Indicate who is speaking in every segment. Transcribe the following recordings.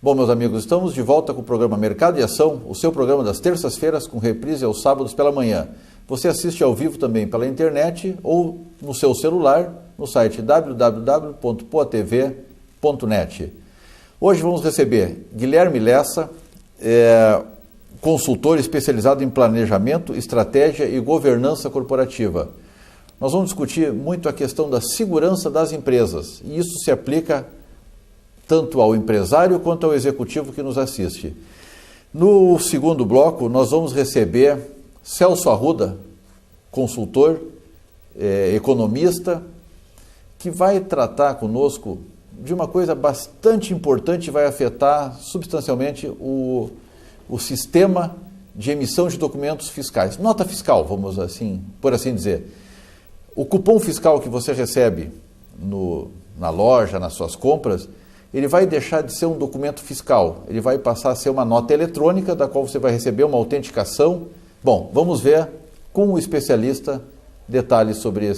Speaker 1: Bom, meus amigos, estamos de volta com o programa Mercado e Ação, o seu programa das terças-feiras com reprise aos sábados pela manhã. Você assiste ao vivo também pela internet ou no seu celular no site www.poatv.net. Hoje vamos receber Guilherme Lessa, consultor especializado em planejamento, estratégia e governança corporativa. Nós vamos discutir muito a questão da segurança das empresas e isso se aplica tanto ao empresário quanto ao executivo que nos assiste. No segundo bloco, nós vamos receber Celso Arruda, consultor, economista, que vai tratar conosco de uma coisa bastante importante e vai afetar substancialmente o sistema de emissão de documentos fiscais. Nota fiscal, vamos assim, por assim dizer. O cupom fiscal que você recebe na loja, nas suas compras, ele vai deixar de ser um documento fiscal, ele vai passar a ser uma nota eletrônica da qual você vai receber uma autenticação. Bom, vamos ver com o especialista detalhes sobre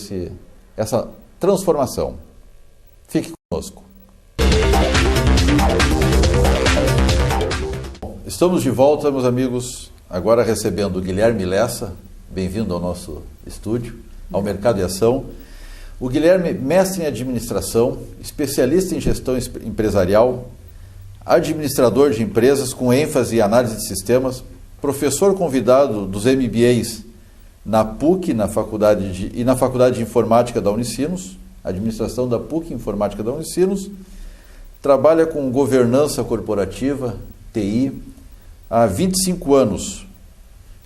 Speaker 1: essa transformação. Fique conosco. Estamos de volta, meus amigos, agora recebendo o Guilherme Lessa, bem-vindo ao nosso estúdio, ao Mercado e Ação. O Guilherme, mestre em administração, especialista em gestão empresarial, administrador de empresas com ênfase em análise de sistemas, professor convidado dos MBAs na PUC e na Faculdade de Informática da Unicinos, administração da PUC e Informática da Unicinos, trabalha com governança corporativa, TI, há 25 anos.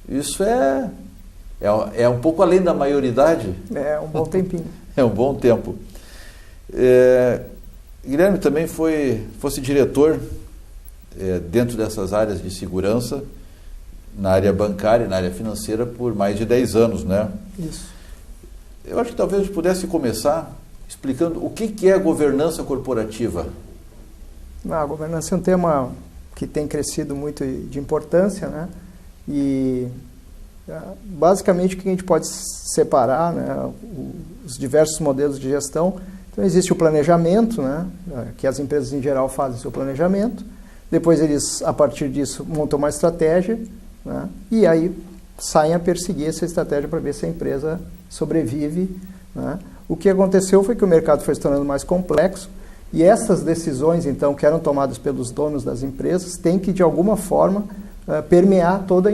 Speaker 1: Isso é um pouco além da maioridade.
Speaker 2: É um bom tempinho.
Speaker 1: É um bom tempo. Guilherme também fosse diretor dentro dessas áreas de segurança, na área bancária e na área financeira por mais de 10 anos, né?
Speaker 2: Isso.
Speaker 1: Eu acho que talvez a gente pudesse começar explicando o que é a governança corporativa.
Speaker 2: A governança é um tema que tem crescido muito de importância, né? E basicamente o que a gente pode separar, né, os diversos modelos de gestão. Então existe o planejamento, né, que as empresas em geral fazem seu planejamento, depois eles a partir disso montam uma estratégia, né, e aí saem a perseguir essa estratégia para ver se a empresa sobrevive, né. O que aconteceu foi que o mercado foi se tornando mais complexo e essas decisões então que eram tomadas pelos donos das empresas têm que de alguma forma permear toda a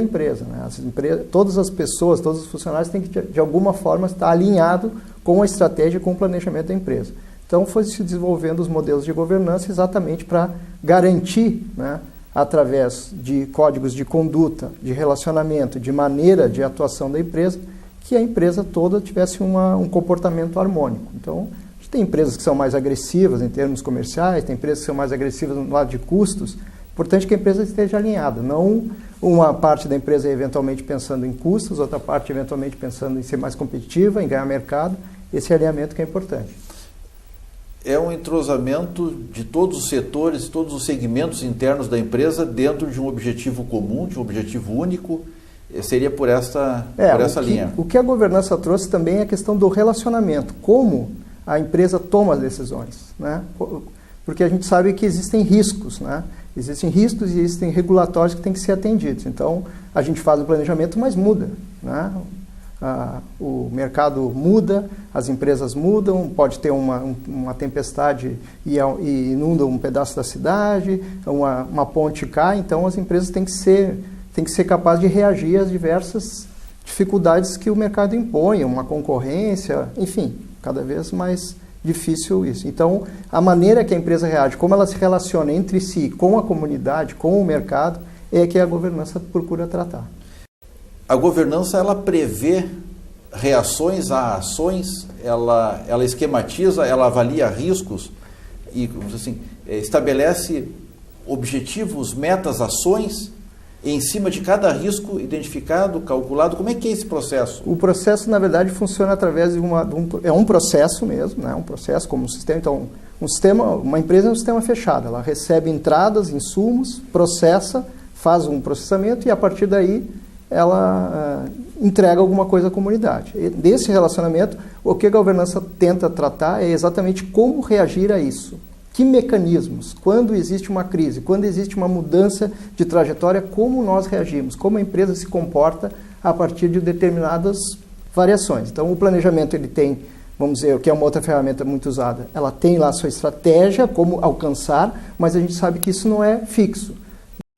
Speaker 2: empresa, né? Todas as pessoas, todos os funcionários têm que, de alguma forma, estar alinhado com a estratégia, com o planejamento da empresa. Então, foi se desenvolvendo os modelos de governança exatamente para garantir, né, através de códigos de conduta, de relacionamento, de maneira de atuação da empresa, que a empresa toda tivesse um comportamento harmônico. Então, a gente tem empresas que são mais agressivas em termos comerciais, tem empresas que são mais agressivas no lado de custos. Importante que a empresa esteja alinhada, não uma parte da empresa eventualmente pensando em custos, outra parte eventualmente pensando em ser mais competitiva, em ganhar mercado. Esse alinhamento que é importante.
Speaker 1: É um entrosamento de todos os setores, todos os segmentos internos da empresa dentro de um objetivo comum, de um objetivo único. Seria por essa linha.
Speaker 2: O que a governança trouxe também é a questão do relacionamento, como a empresa toma as decisões, né? Porque a gente sabe que existem riscos, né? Existem riscos e existem regulatórios que têm que ser atendidos. Então, a gente faz o planejamento, mas muda, né? O mercado muda, as empresas mudam, pode ter uma tempestade e inunda um pedaço da cidade, uma ponte cai, então as empresas têm que ser capazes de reagir às diversas dificuldades que o mercado impõe, uma concorrência, enfim, cada vez mais difícil isso. Então, a maneira que a empresa reage, como ela se relaciona entre si, com a comunidade, com o mercado, é que a governança procura tratar.
Speaker 1: A governança, ela prevê reações a ações, ela esquematiza, ela avalia riscos e, assim, estabelece objetivos, metas, ações em cima de cada risco identificado, calculado? Como é que é esse processo?
Speaker 2: O processo, na verdade, funciona através de um processo mesmo, né? Um processo como um sistema. Então, uma empresa é um sistema fechado. Ela recebe entradas, insumos, processa, faz um processamento e, a partir daí, ela entrega alguma coisa à comunidade. E desse relacionamento, o que a governança tenta tratar é exatamente como reagir a isso. Que mecanismos, quando existe uma crise, quando existe uma mudança de trajetória, como nós reagimos, como a empresa se comporta a partir de determinadas variações. Então, o planejamento, ele tem, vamos dizer, que é uma outra ferramenta muito usada, ela tem lá a sua estratégia, como alcançar, mas a gente sabe que isso não é fixo.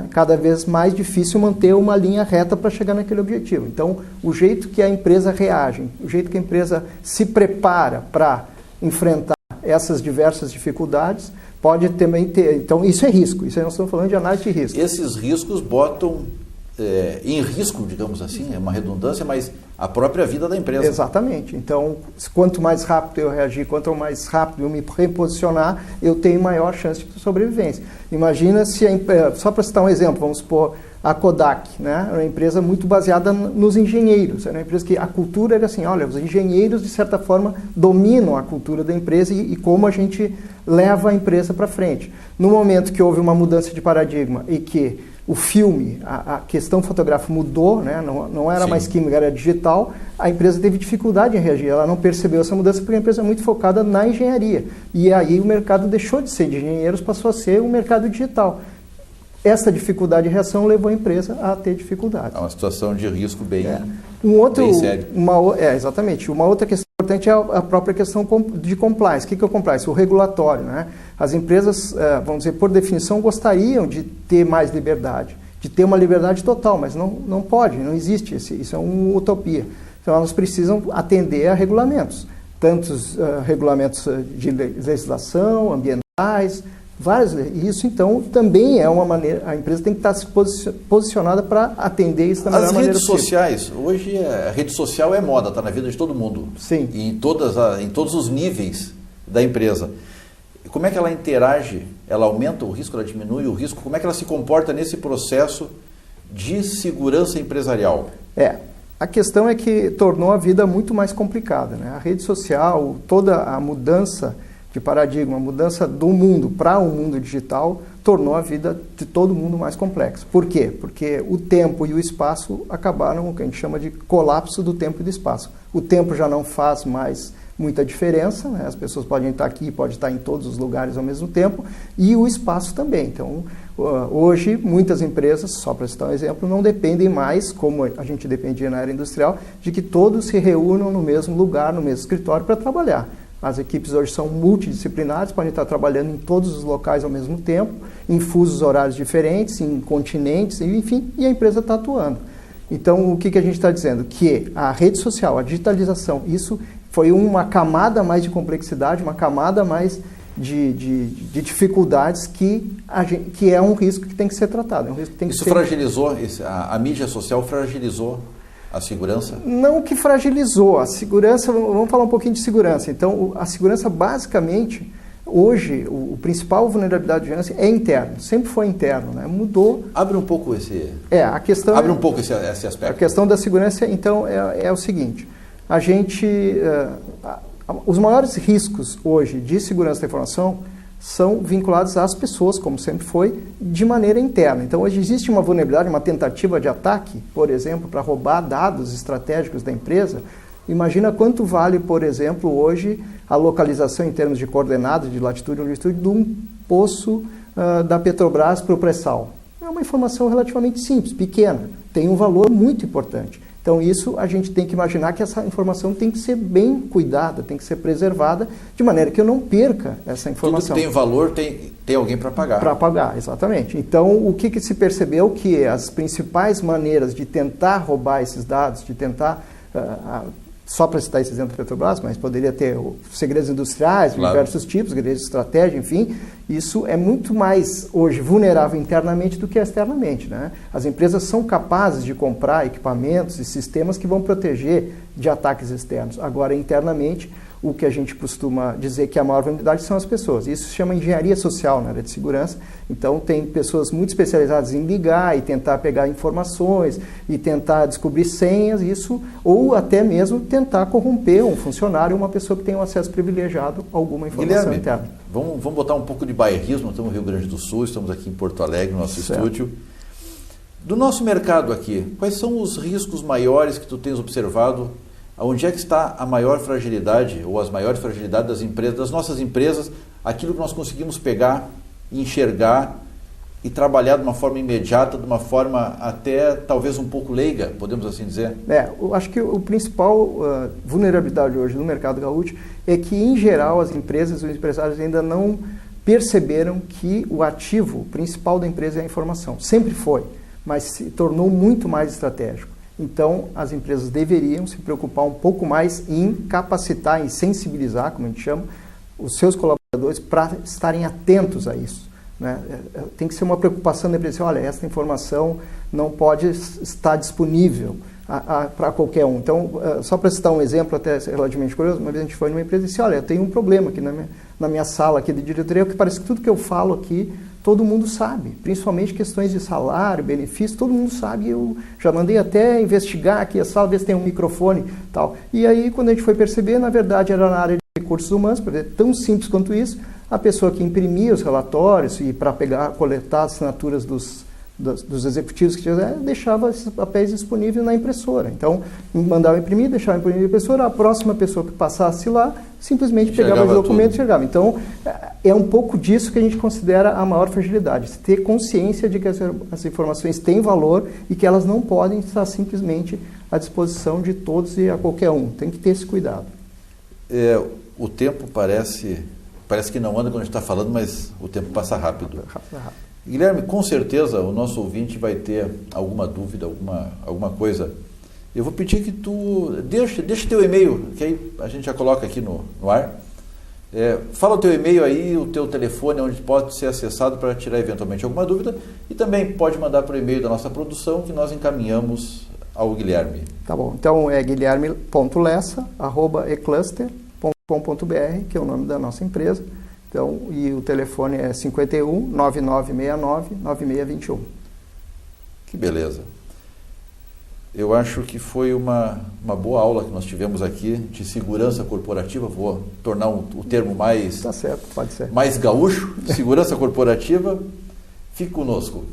Speaker 2: Cada vez mais difícil manter uma linha reta para chegar naquele objetivo. Então, o jeito que a empresa reage, o jeito que a empresa se prepara para enfrentar essas diversas dificuldades, pode também ter. Então, isso é risco. Isso aí nós estamos falando de análise de risco.
Speaker 1: Esses riscos botam em risco, digamos assim, é uma redundância, mas a própria vida da empresa.
Speaker 2: Exatamente. Então, quanto mais rápido eu reagir, quanto mais rápido eu me reposicionar, eu tenho maior chance de sobrevivência. Imagina se, só para citar um exemplo, vamos supor a Kodak, né? É uma empresa muito baseada nos engenheiros. É uma empresa que a cultura era assim, olha, os engenheiros, de certa forma, dominam a cultura da empresa e como a gente leva a empresa para frente. No momento que houve uma mudança de paradigma e que o filme, a questão fotográfica mudou, né? Não era mais química, era digital, a empresa teve dificuldade em reagir, ela não percebeu essa mudança porque a empresa é muito focada na engenharia. E aí o mercado deixou de ser de engenheiros, passou a ser um mercado digital. Essa dificuldade de reação levou a empresa a ter dificuldade.
Speaker 1: É uma situação de risco bem sério.
Speaker 2: Exatamente. Uma outra questão importante é a própria questão de compliance. O que é o compliance? O regulatório, né? As empresas, vamos dizer, por definição, gostariam de ter mais liberdade, de ter uma liberdade total, mas não pode, não existe. Isso é uma utopia. Então, elas precisam atender a regulamentos, tantos regulamentos de legislação, ambientais, vários. Isso, então, também é uma maneira, a empresa tem que estar se posicionada para atender isso da melhor maneira possível.
Speaker 1: As redes sociais, hoje a rede social é moda, está na vida de todo mundo.
Speaker 2: Sim.
Speaker 1: E em todos os níveis da empresa. Como é que ela interage? Ela aumenta o risco, ela diminui o risco? Como é que ela se comporta nesse processo de segurança empresarial?
Speaker 2: A questão é que tornou a vida muito mais complicada, né? A rede social, toda a mudança de paradigma, a mudança do mundo para o mundo digital, tornou a vida de todo mundo mais complexa. Por quê? Porque o tempo e o espaço acabaram, o que a gente chama de colapso do tempo e do espaço. O tempo já não faz mais muita diferença, né? As pessoas podem estar aqui, podem estar em todos os lugares ao mesmo tempo, e o espaço também. Então, hoje, muitas empresas, só para citar um exemplo, não dependem mais, como a gente dependia na era industrial, de que todos se reúnam no mesmo lugar, no mesmo escritório para trabalhar. As equipes hoje são multidisciplinares, podem estar trabalhando em todos os locais ao mesmo tempo, em fusos horários diferentes, em continentes, enfim, e a empresa está atuando. Então, o que a gente está dizendo? Que a rede social, a digitalização, isso foi uma camada mais de complexidade, uma camada mais de dificuldades que é um risco que tem que ser tratado. É um risco que tem que
Speaker 1: isso fragilizou, a mídia social fragilizou a segurança?
Speaker 2: Não que fragilizou. A segurança, vamos falar um pouquinho de segurança. Então, a segurança, basicamente, hoje, o principal vulnerabilidade de segurança é interno. Sempre foi interno, né? Mudou.
Speaker 1: Abre um pouco esse...
Speaker 2: a questão
Speaker 1: Abre um pouco esse aspecto.
Speaker 2: A questão da segurança, então, é o seguinte. A gente... os maiores riscos, hoje, de segurança da informação são vinculados às pessoas, como sempre foi, de maneira interna. Então, hoje existe uma vulnerabilidade, uma tentativa de ataque, por exemplo, para roubar dados estratégicos da empresa. Imagina quanto vale, por exemplo, hoje a localização em termos de coordenadas, de latitude e longitude, de um poço da Petrobras para o pré-sal. É uma informação relativamente simples, pequena, tem um valor muito importante. Então, isso a gente tem que imaginar que essa informação tem que ser bem cuidada, tem que ser preservada, de maneira que eu não perca essa informação.
Speaker 1: Tudo que tem valor tem alguém para pagar.
Speaker 2: Para pagar, exatamente. Então, o que se percebeu que as principais maneiras de tentar roubar esses dados, de tentar, só para citar esse exemplo da Petrobras, mas poderia ter segredos industriais, de diversos tipos, segredos de estratégia, enfim, isso é muito mais, hoje, vulnerável internamente do que externamente, né? As empresas são capazes de comprar equipamentos e sistemas que vão proteger de ataques externos. Agora, internamente, o que a gente costuma dizer que a maior vulnerabilidade são as pessoas. Isso se chama engenharia social na área de segurança. Então, tem pessoas muito especializadas em ligar e tentar pegar informações e tentar descobrir senhas, isso, ou até mesmo tentar corromper um funcionário ou uma pessoa que tem um acesso privilegiado a alguma informação
Speaker 1: Guilherme,
Speaker 2: interna.
Speaker 1: Vamos botar um pouco de bairrismo. Estamos no Rio Grande do Sul, estamos aqui em Porto Alegre, no nosso estúdio. Do nosso mercado aqui, quais são os riscos maiores que tu tens observado? Onde é que está a maior fragilidade ou as maiores fragilidades das empresas, das nossas empresas, aquilo que nós conseguimos pegar, enxergar e trabalhar de uma forma imediata, de uma forma até talvez um pouco leiga, podemos assim dizer?
Speaker 2: Eu acho que o principal vulnerabilidade hoje no mercado gaúcho é que, em geral, as empresas e os empresários ainda não perceberam que o ativo principal da empresa é a informação. Sempre foi, mas se tornou muito mais estratégico. Então, as empresas deveriam se preocupar um pouco mais em capacitar, em sensibilizar, como a gente chama, os seus colaboradores para estarem atentos a isso, né? Tem que ser uma preocupação da empresa, olha, essa informação não pode estar disponível para qualquer um. Então, só para citar um exemplo até relativamente curioso, uma vez a gente foi numa empresa e disse, olha, eu tenho um problema aqui na minha sala aqui de diretoria, que parece que tudo que eu falo aqui todo mundo sabe, principalmente questões de salário, benefício, todo mundo sabe. Eu já mandei até investigar aqui a sala, ver se tem um microfone e tal. E aí, quando a gente foi perceber, na verdade, era na área de recursos humanos, para ver, tão simples quanto isso, a pessoa que imprimia os relatórios e para coletar as assinaturas dos executivos que tiveram, deixava esses papéis disponíveis na impressora. Então, mandava imprimir, deixava imprimir na impressora, a próxima pessoa que passasse lá, simplesmente pegava os documentos e chegava. Então, é um pouco disso que a gente considera a maior fragilidade, ter consciência de que as informações têm valor e que elas não podem estar simplesmente à disposição de todos e a qualquer um. Tem que ter esse cuidado.
Speaker 1: O tempo parece que não anda quando a gente está falando, mas o tempo passa rápido. Guilherme, com certeza o nosso ouvinte vai ter alguma dúvida, alguma coisa. Eu vou pedir que tu deixe teu e-mail, que aí a gente já coloca aqui no ar. Fala o teu e-mail aí, o teu telefone, onde pode ser acessado para tirar eventualmente alguma dúvida. E também pode mandar para o e-mail da nossa produção, que nós encaminhamos ao Guilherme.
Speaker 2: Tá bom, então é guilherme.lessa@ecluster.com.br, que é o nome da nossa empresa. Então, e o telefone é 51 9969 9621.
Speaker 1: Que beleza. Eu acho que foi uma boa aula que nós tivemos aqui de segurança corporativa. Vou tornar o termo mais...
Speaker 2: Tá certo, pode ser.
Speaker 1: Mais gaúcho, segurança corporativa. Fique conosco.